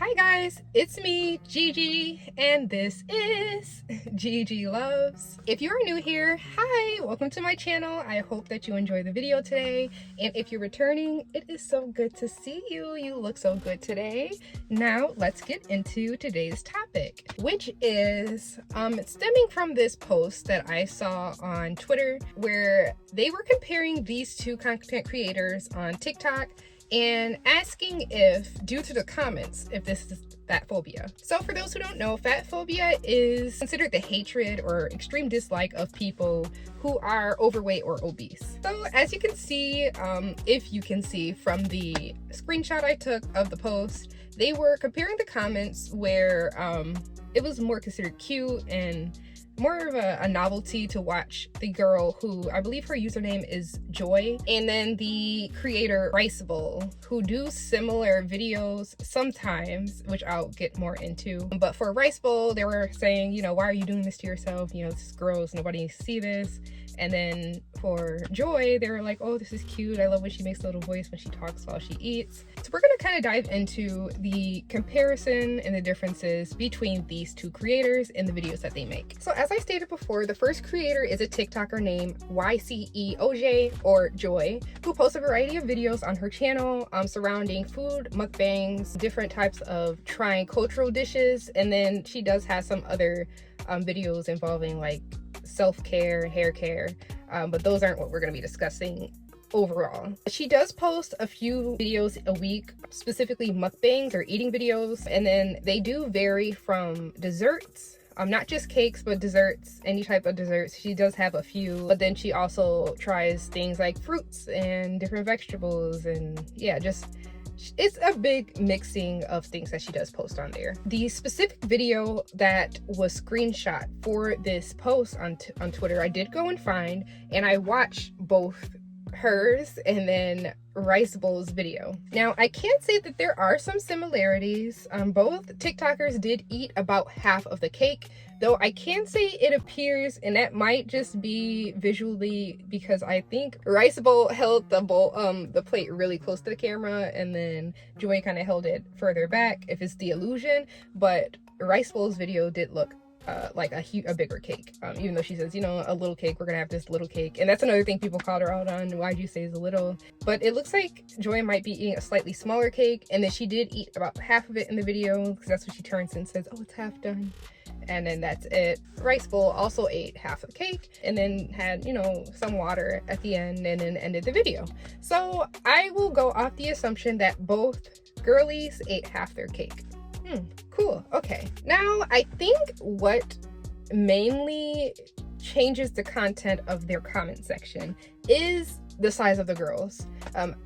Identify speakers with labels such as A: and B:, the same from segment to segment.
A: Hi guys, it's me, Gigi, and this is Gigi Loves. If you are new here, hi, welcome to my channel. I hope that you enjoy the video today. And if you're returning, it is so good to see you. You look so good today. Now let's get into today's topic, which is stemming from this post that I saw on Twitter where they were comparing these two content creators on TikTok and asking if, due to the comments, if this is fatphobia. So for those who don't know, fatphobia is considered the hatred or extreme dislike of people who are overweight or obese. So as you can see, if you can see from the screenshot I took of the post, they were comparing the comments where it was more considered cute and more of a novelty to watch the girl who, I believe her username is Joy, and then the creator Rice Bowl, who do similar videos sometimes, which I'll get more into. But for Rice Bowl, they were saying, you know, why are you doing this to yourself? You know, this is gross, nobody needs to see this. And then for Joy, they were like, oh, this is cute. I love when she makes a little voice when she talks while she eats. So we're gonna kind of dive into the comparison and the differences between these two creators in the videos that they make. So as I stated before, the first creator is a TikToker named YCEOJ, or Joy, who posts a variety of videos on her channel surrounding food, mukbangs, different types of trying cultural dishes, and then she does have some other videos involving like self-care, hair care, but those aren't what we're going to be discussing overall. She does post a few videos a week, specifically mukbangs or eating videos, and then they do vary from desserts, not just cakes, but desserts, any type of desserts. She does have a few, but then she also tries things like fruits and different vegetables, and yeah, just it's a big mixing of things that she does post on there. The specific video that was screenshot for this post on Twitter, I did go and find, and I watched both hers and then Rice Bowl's video. Now, I can say that there are some similarities. Both TikTokers did eat about half of the cake, though I can say it appears, and that might just be visually, because I think Rice Bowl held the plate really close to the camera, and then Joy kind of held it further back, if it's the illusion. But Rice Bowl's video did look like a bigger cake, even though she says, you know, a little cake, we're gonna have this little cake. And that's another thing people called her out on, why'd you say it's a little? But it looks like Joy might be eating a slightly smaller cake, and then she did eat about half of it in the video, because that's what she turns and says, oh, it's half done, and then that's it. Rice Bowl also ate half of the cake and then had, you know, some water at the end, and then ended the video. So I will go off the assumption that both girlies ate half their cake. Cool. Okay, now I think what mainly changes the content of their comment section is the size of the girls.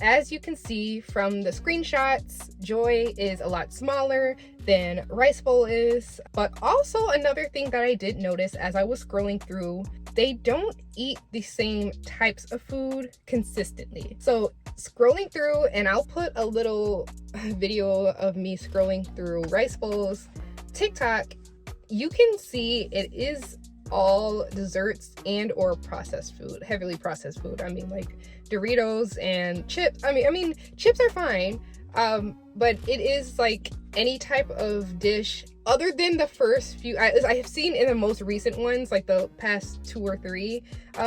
A: As you can see from the screenshots, Joy is a lot smaller than Rice Bowl is. But also another thing that I did notice as I was scrolling through, they don't eat the same types of food consistently. So scrolling through, and I'll put a little video of me scrolling through Rice Bowl's TikTok, you can see it is all desserts and or processed food, heavily processed food. I mean, like Doritos and chips. I mean chips are fine, but it is like any type of dish other than the first few I have seen in the most recent ones, like the past 2 or 3.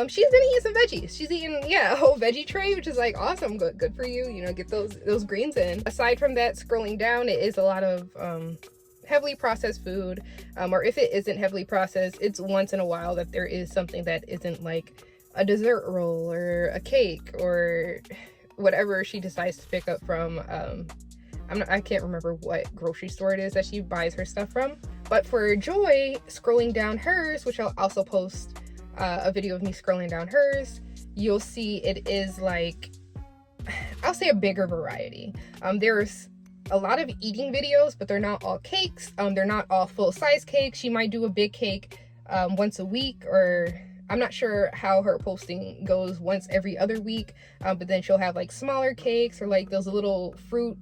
A: She's been eating some veggies. She's eating, yeah, a whole veggie tray, which is like awesome. Good for you, you know, get those greens in. Aside from that, scrolling down, it is a lot of heavily processed food, or if it isn't heavily processed, it's once in a while that there is something that isn't like a dessert roll or a cake or whatever she decides to pick up from I can't remember what grocery store it is that she buys her stuff from. But for Joy, scrolling down hers, which I'll also post a video of me scrolling down hers, you'll see it is like, I'll say a bigger variety. There's a lot of eating videos, but they're not all cakes. They're not all full-size cakes. She might do a big cake once a week, or I'm not sure how her posting goes, once every other week. But then she'll have like smaller cakes, or like those little fruit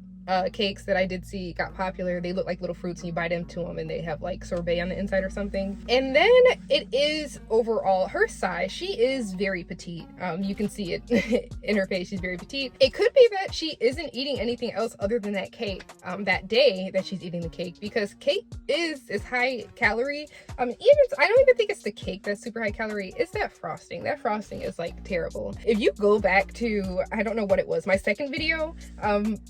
A: cakes that I did see got popular. They look like little fruits and you bite into them and they have like sorbet on the inside or something. And then it is overall her size. She is very petite. You can see it in her face. She's very petite. It could be that she isn't eating anything else other than that cake that day that she's eating the cake, because cake is high calorie. I don't even think it's the cake that's super high calorie. It's that frosting. That frosting is like terrible. If you go back to, I don't know what it was, my second video,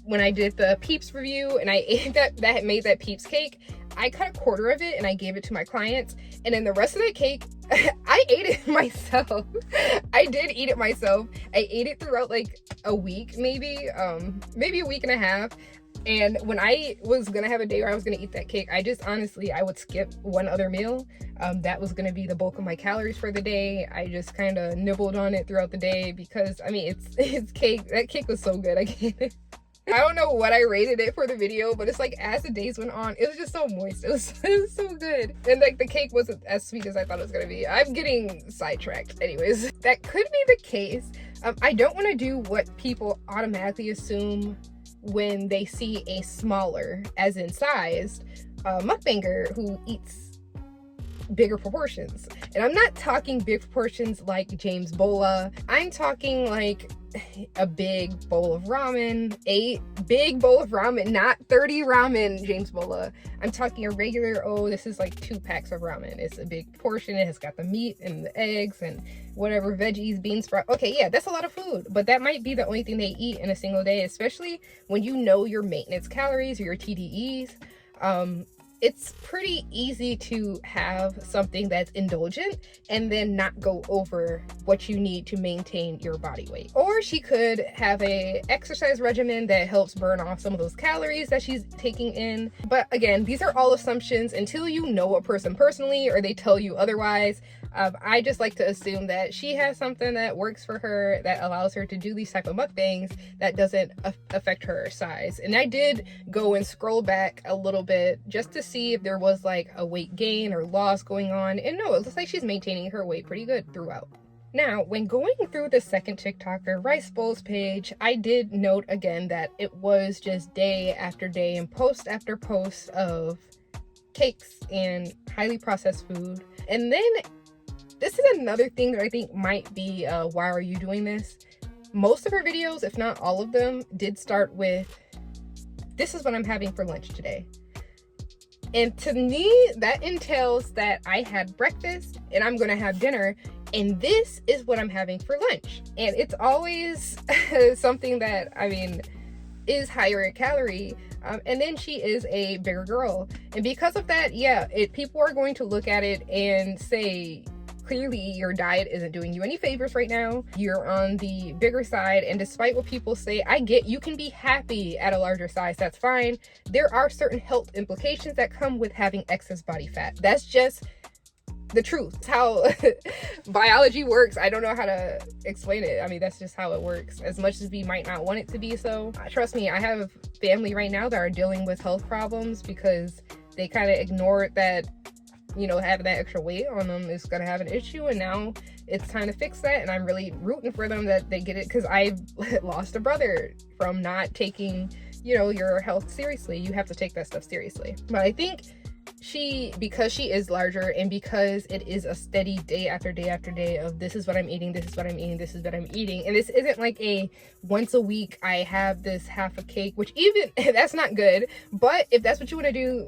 A: when I did the Peeps review and I ate that made that Peeps cake, I cut a quarter of it and I gave it to my clients, and then the rest of the cake I ate it myself. I did eat it myself. I ate it throughout like a week, maybe a week and a half. And when I was gonna have a day where I was gonna eat that cake, I just honestly, I would skip one other meal. That was gonna be the bulk of my calories for the day. I just kind of nibbled on it throughout the day because, I mean, it's cake. That cake was so good. I don't know what I rated it for the video, but it's like as the days went on, it was just so moist. It was so good. And like the cake wasn't as sweet as I thought it was gonna be. I'm getting sidetracked. Anyways, that could be the case. I don't want to do what people automatically assume when they see a smaller, as in sized, mukbanger who eats bigger proportions. And I'm not talking big proportions like James Bola. I'm talking like a big bowl of ramen, a big bowl of ramen, not 30 ramen, James Bola. I'm talking a regular, oh, this is like 2 packs of ramen. It's a big portion. It has got the meat and the eggs and whatever, veggies, beans, sprout. Okay, yeah, that's a lot of food, but that might be the only thing they eat in a single day, especially when you know your maintenance calories or your TDEs. It's pretty easy to have something that's indulgent and then not go over what you need to maintain your body weight. Or she could have a exercise regimen that helps burn off some of those calories that she's taking in. But again, these are all assumptions until you know a person personally or they tell you otherwise. I just like to assume that she has something that works for her that allows her to do these type of mukbangs that doesn't affect her size. And I did go and scroll back a little bit just to see if there was like a weight gain or loss going on. And no, it looks like she's maintaining her weight pretty good throughout. Now, when going through the second TikToker Rice Bowls page, I did note again that it was just day after day and post after post of cakes and highly processed food. And then this is another thing that I think might be why are you doing this? Most of her videos, if not all of them, did start with, this is what I'm having for lunch today. And to me, that entails that I had breakfast and I'm gonna have dinner, and this is what I'm having for lunch. And it's always something that, I mean, is higher in calorie. And then she is a bigger girl. And because of that, yeah, people are going to look at it and say, clearly your diet isn't doing you any favors right now. You're on the bigger side, and despite what people say, I get you can be happy at a larger size. That's fine. There are certain health implications that come with having excess body fat. That's just the truth. It's how biology works. I don't know how to explain it. I mean, that's just how it works. As much as we might not want it to be so. Trust me, I have family right now that are dealing with health problems because they kind of ignored that, you know, having that extra weight on them is gonna have an issue, and now it's time to fix that. And I'm really rooting for them that they get it, because I've lost a brother from not taking, you know, your health seriously. You have to take that stuff seriously. But I think because she is larger, and because it is a steady day after day after day of this is what I'm eating, this is what I'm eating, this is what I'm eating, and this isn't like a once a week I have this half a cake, which even that's not good. But if that's what you want to do,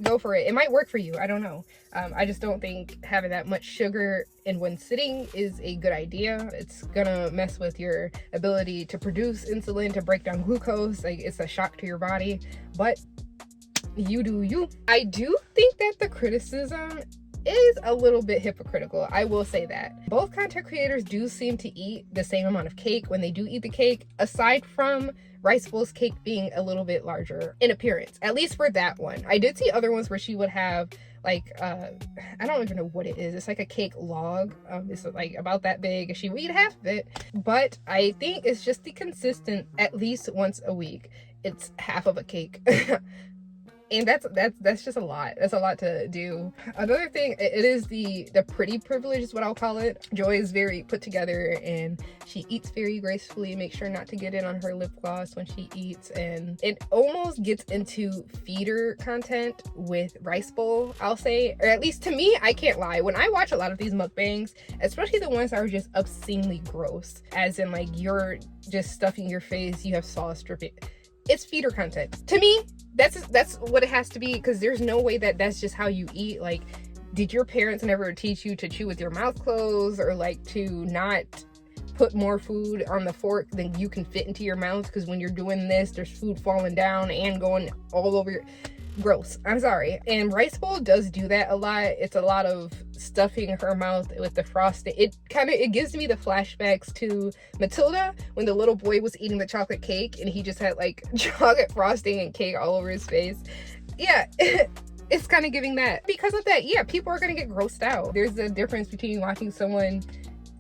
A: go for it. It might work for you. I don't know. I just don't think having that much sugar in one sitting is a good idea. It's gonna mess with your ability to produce insulin, to break down glucose. Like, it's a shock to your body. But you do you. I do think that the criticism is a little bit hypocritical. I will say that. Both content creators do seem to eat the same amount of cake when they do eat the cake, aside from Rice Bowl's cake being a little bit larger in appearance, at least for that one. I did see other ones where she would have like, I don't even know what it is. It's like a cake log. It's like about that big, and she would eat half of it. But I think it's just the consistent, at least once a week, it's half of a cake. And that's just a lot. That's a lot to do. Another thing, it is the pretty privilege is what I'll call it. Joy is very put together and she eats very gracefully, make sure not to get in on her lip gloss when she eats, and it almost gets into feeder content with rice bowl, I'll say. Or at least to me, I can't lie, when I watch a lot of these mukbangs, especially the ones that are just obscenely gross, as in like you're just stuffing your face, you have sauce dripping, it's feeder content to me. That's what it has to be, because there's no way that that's just how you eat. Like, did your parents never teach you to chew with your mouth closed, or like to not put more food on the fork than you can fit into your mouth? Because when you're doing this, there's food falling down and going all over your... Gross. I'm sorry. And rice bowl does do that a lot. It's a lot of stuffing her mouth with the frosting. It gives me the flashbacks to Matilda when the little boy was eating the chocolate cake and he just had like chocolate frosting and cake all over his face. Yeah. It's kind of giving that. Because of that, yeah, people are going to get grossed out. There's a difference between watching someone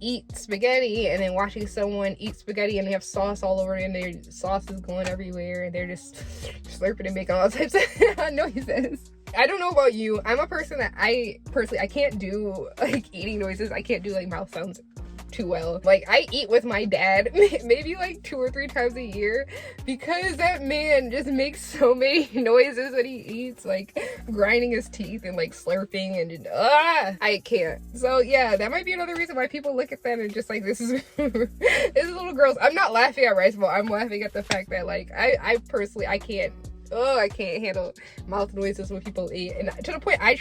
A: eat spaghetti and then watching someone eat spaghetti and they have sauce all over it and their sauce is going everywhere and they're just slurping and making all types of noises. I don't know about you. I'm a person that I can't do like eating noises. I can't do like mouth sounds too well. Like, I eat with my dad maybe like 2 or 3 times a year because that man just makes so many noises when he eats, like grinding his teeth and like slurping and just, I can't. So yeah, that might be another reason why people look at that and just like, this is this is a little gross. I'm not laughing at rice bowl. I'm laughing at the fact that like I personally I can't handle mouth noises when people eat. And to the point I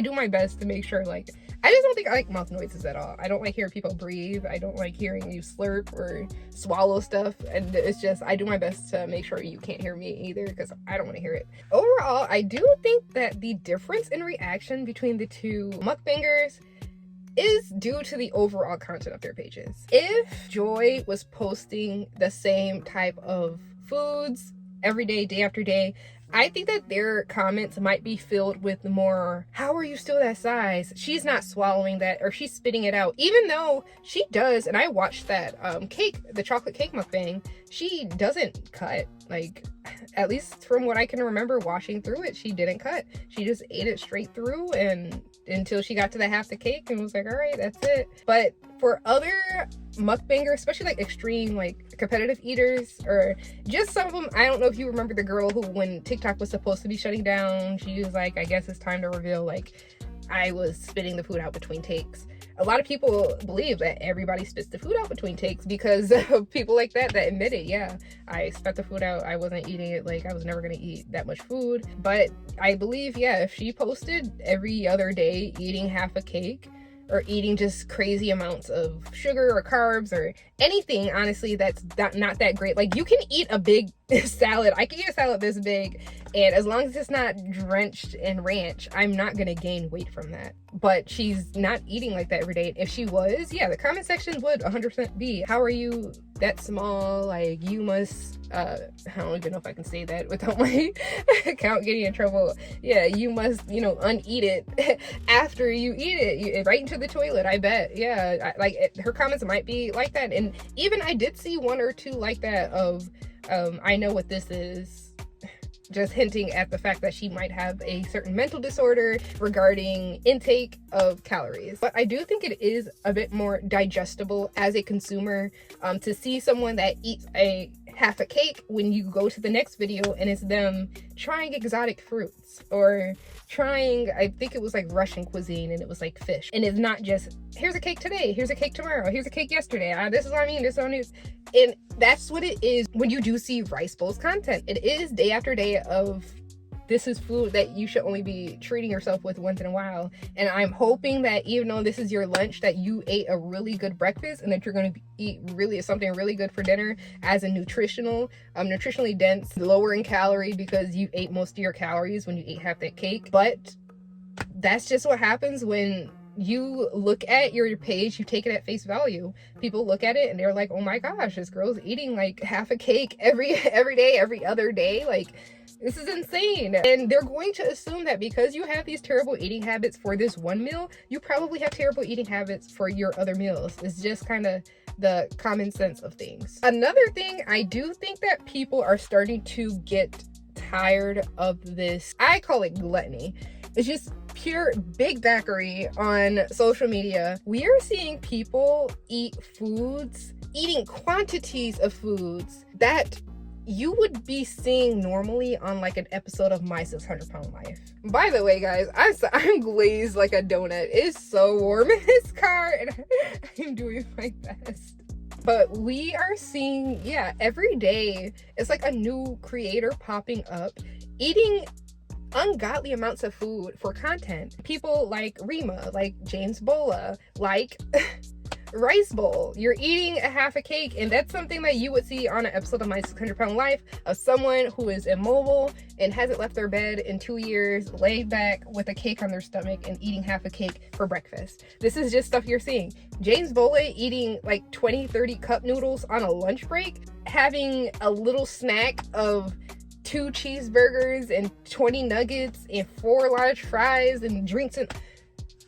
A: do my best to make sure, like, I just don't think I like mouth noises at all. I don't like hearing people breathe. I don't like hearing you slurp or swallow stuff. And it's just, I do my best to make sure you can't hear me either because I don't want to hear it. Overall, I do think that the difference in reaction between the two mukbangers is due to the overall content of their pages. If Joy was posting the same type of foods every day, day after day, I think that their comments might be filled with more, how are you still that size? She's not swallowing that, or she's spitting it out. Even though she does, and I watched that cake, the chocolate cake mukbang, she doesn't cut. Like, at least from what I can remember watching through it, she didn't cut. She just ate it straight through and until she got to the half the cake and was like, all right, that's it. But for other mukbangers, especially like extreme like competitive eaters, or just some of them, I don't know if you remember the girl who, when TikTok was supposed to be shutting down, she was like, I guess it's time to reveal like I was spitting the food out between takes. A lot of people believe that everybody spits the food out between takes because of people like that admit it. Yeah, I spat the food out. I wasn't eating it. Like, I was never going to eat that much food. But I believe, yeah, if she posted every other day eating half a cake or eating just crazy amounts of sugar or carbs or anything, honestly, that's not that great. Like, you can eat a big salad. I can eat a salad this big, and as long as it's not drenched in ranch, I'm not gonna gain weight from that. But she's not eating like that every day. If she was, yeah, the comment section would 100% be, how are you that small? Like, you must, I don't even know if I can say that without my account getting in trouble. Yeah, you must, uneat it after you eat it, right into the toilet, I bet. Yeah, her comments might be like that. And even I did see 1 or 2 like that of, I know what this is. Just hinting at the fact that she might have a certain mental disorder regarding intake of calories. But I do think it is a bit more digestible as a consumer to see someone that eats a half a cake when you go to the next video and it's them trying exotic fruits or trying, I think it was like Russian cuisine and it was like fish. And it's not just, here's a cake today, here's a cake tomorrow, here's a cake yesterday, this is on me, this is on you. And that's what it is when you do see rice bowls content. It is day after day of, this is food that you should only be treating yourself with once in a while. And I'm hoping that even though this is your lunch, that you ate a really good breakfast and that you're going to eat something really good for dinner as a nutritionally dense, lower in calorie, because you ate most of your calories when you ate half that cake. But that's just what happens when you look at your page, you take it at face value. People look at it and they're like, oh my gosh, this girl's eating like half a cake every day, every other day. Like, this is insane. And they're going to assume that because you have these terrible eating habits for this one meal, you probably have terrible eating habits for your other meals. It's just kind of the common sense of things. Another thing, I do think that people are starting to get tired of this, I call it gluttony. It's just pure big Backery on social media. We are seeing people eating quantities of foods that you would be seeing normally on like an episode of My 600 Pound Life. By the way, guys, I'm glazed like a donut. It's so warm in this car and I'm doing my best. But we are seeing, yeah, every day it's like a new creator popping up, eating ungodly amounts of food for content. People like Rima, like James Bola, like Rice Bowl. You're eating a half a cake, and that's something that you would see on an episode of My 600 Pound Life, of someone who is immobile and hasn't left their bed in 2 years, laid back with a cake on their stomach and eating half a cake for breakfast. This is just stuff you're seeing. James Bola eating like 20-30 cup noodles on a lunch break, having a little snack of 2 cheeseburgers and 20 nuggets and 4 large fries and drinks, and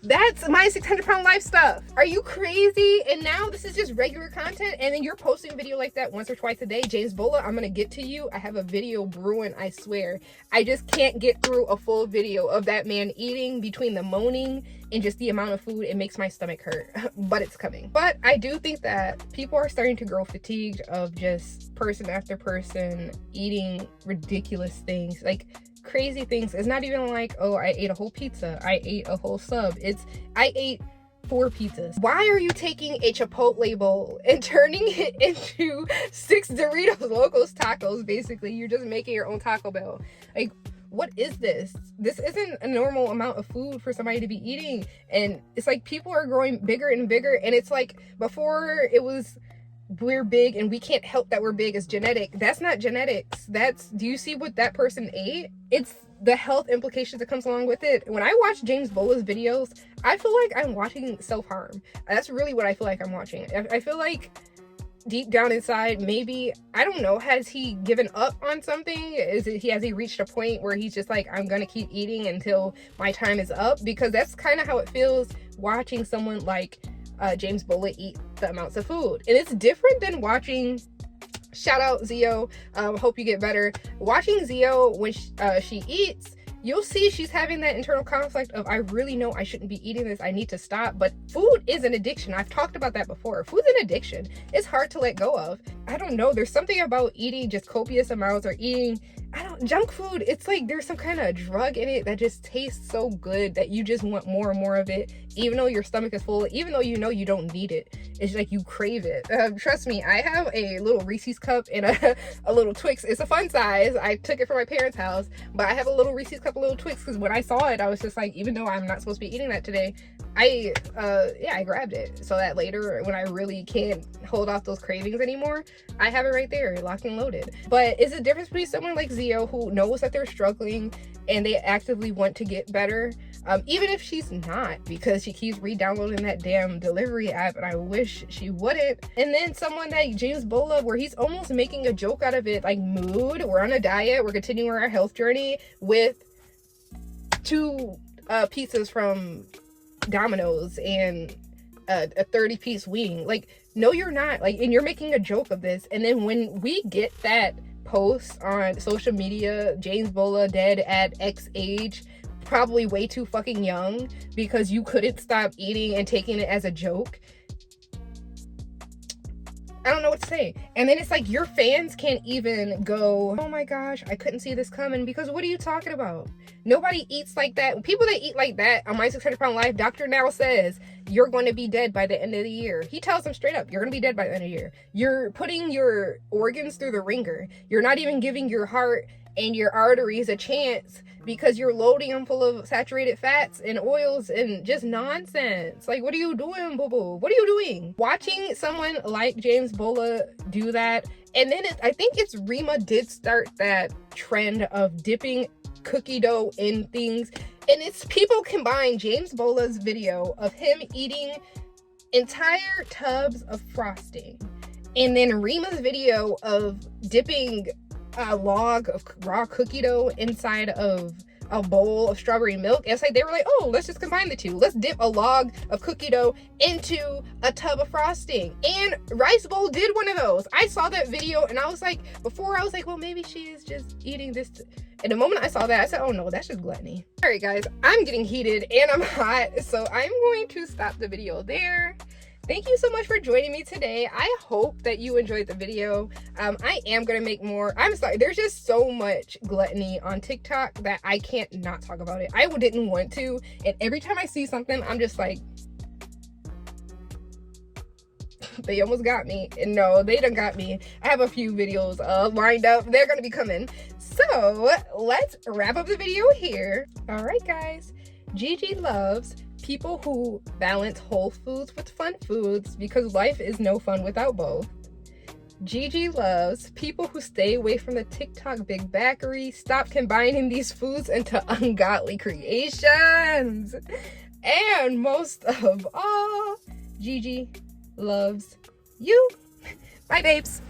A: that's My 600 Pound Life stuff. Are you crazy? And now this is just regular content, and then you're posting a video like that once or twice a day. James Bola, I'm gonna get to you. I have a video brewing, I swear. I just can't get through a full video of that man eating. Between the moaning and just the amount of food, it makes my stomach hurt. But it's coming. But I do think that people are starting to grow fatigued of just person after person eating ridiculous things, like crazy things. It's not even like, oh, I ate a whole pizza, I ate a whole sub. It's, I ate 4 pizzas. Why are you taking a Chipotle bowl and turning it into 6 Doritos Locos tacos? Basically, you're just making your own Taco Bell. Like, what is this? This isn't a normal amount of food for somebody to be eating. And it's like people are growing bigger and bigger, and it's like before it was we're big and we can't help that we're big, is genetic. That's not genetics. That's, do you see what that person ate? It's the health implications that comes along with it. When I watch James Bola's videos, I feel like I'm watching self-harm. That's really what I feel like I'm watching. I feel like deep down inside, maybe, I don't know, has he given up on something? Has he reached a point where he's just like, I'm gonna keep eating until my time is up? Because that's kind of how it feels watching someone like James Bola eat the amounts of food. And it's different than watching, shout out Zio, hope you get better. Watching Zio when she eats, you'll see she's having that internal conflict of, I really know I shouldn't be eating this, I need to stop. But food is an addiction. I've talked about that before. Food's an addiction. It's hard to let go of. I don't know, there's something about eating just copious amounts or eating, junk food. It's like there's some kind of drug in it that just tastes so good that you just want more and more of it, even though your stomach is full, even though you know you don't need it. It's like you crave it. Trust me, I have a little Reese's cup and a little Twix. It's a fun size. I took it from my parents' house, but I have a little Reese's cup, a little Twix, because when I saw it, I was just like, even though I'm not supposed to be eating that today, I grabbed it so that later when I really can't hold off those cravings anymore, I have it right there, locked and loaded. But is the difference between someone like Zio who knows that they're struggling and they actively want to get better, even if she's not, because she keeps re-downloading that damn delivery app, and I wish she wouldn't. And then someone like James Bola, where he's almost making a joke out of it, like, mood, we're on a diet, we're continuing our health journey with 2 pizzas from Domino's and a 30-piece wing. Like, no, you're not. Like, and you're making a joke of this. And then when we get that post on social media, James Bola dead at X age, probably way too fucking young, because you couldn't stop eating and taking it as a joke, I don't know what to say. And then it's like your fans can't even go, oh my gosh, I couldn't see this coming, because what are you talking about? Nobody eats like that. People that eat like that on My 600 Pound Life, Dr. Now says you're going to be dead by the end of the year. He tells them straight up, you're going to be dead by the end of the year. You're putting your organs through the ringer. You're not even giving your heart and your arteries a chance, because you're loading them full of saturated fats and oils and just nonsense. Like, what are you doing, boo-boo? What are you doing? Watching someone like James Bola do that, and then I think it's Rima did start that trend of dipping cookie dough in things, and it's people combine James Bola's video of him eating entire tubs of frosting, and then Rima's video of dipping a log of raw cookie dough inside of a bowl of strawberry milk. It's like they were like, oh, let's just combine the two. Let's dip a log of cookie dough into a tub of frosting. And Rice Bowl did one of those. I saw that video and I was like, before I was like, well, maybe she is just eating this. And the moment I saw that, I said, oh no, that's just gluttony. All right, guys, I'm getting heated and I'm hot, so I'm going to stop the video there. Thank you so much for joining me today. I hope that you enjoyed the video. I am gonna make more. I'm sorry, there's just so much gluttony on TikTok that I can't not talk about it. I didn't want to, and every time I see something, I'm just like, they almost got me. And no, they done got me. I have a few videos lined up. They're gonna be coming. So let's wrap up the video here. All right, guys. Gigi loves people who balance whole foods with fun foods because life is no fun without both. Gigi loves people who stay away from the TikTok big Backery. Stop combining these foods into ungodly creations. And most of all, Gigi loves you. Bye, babes.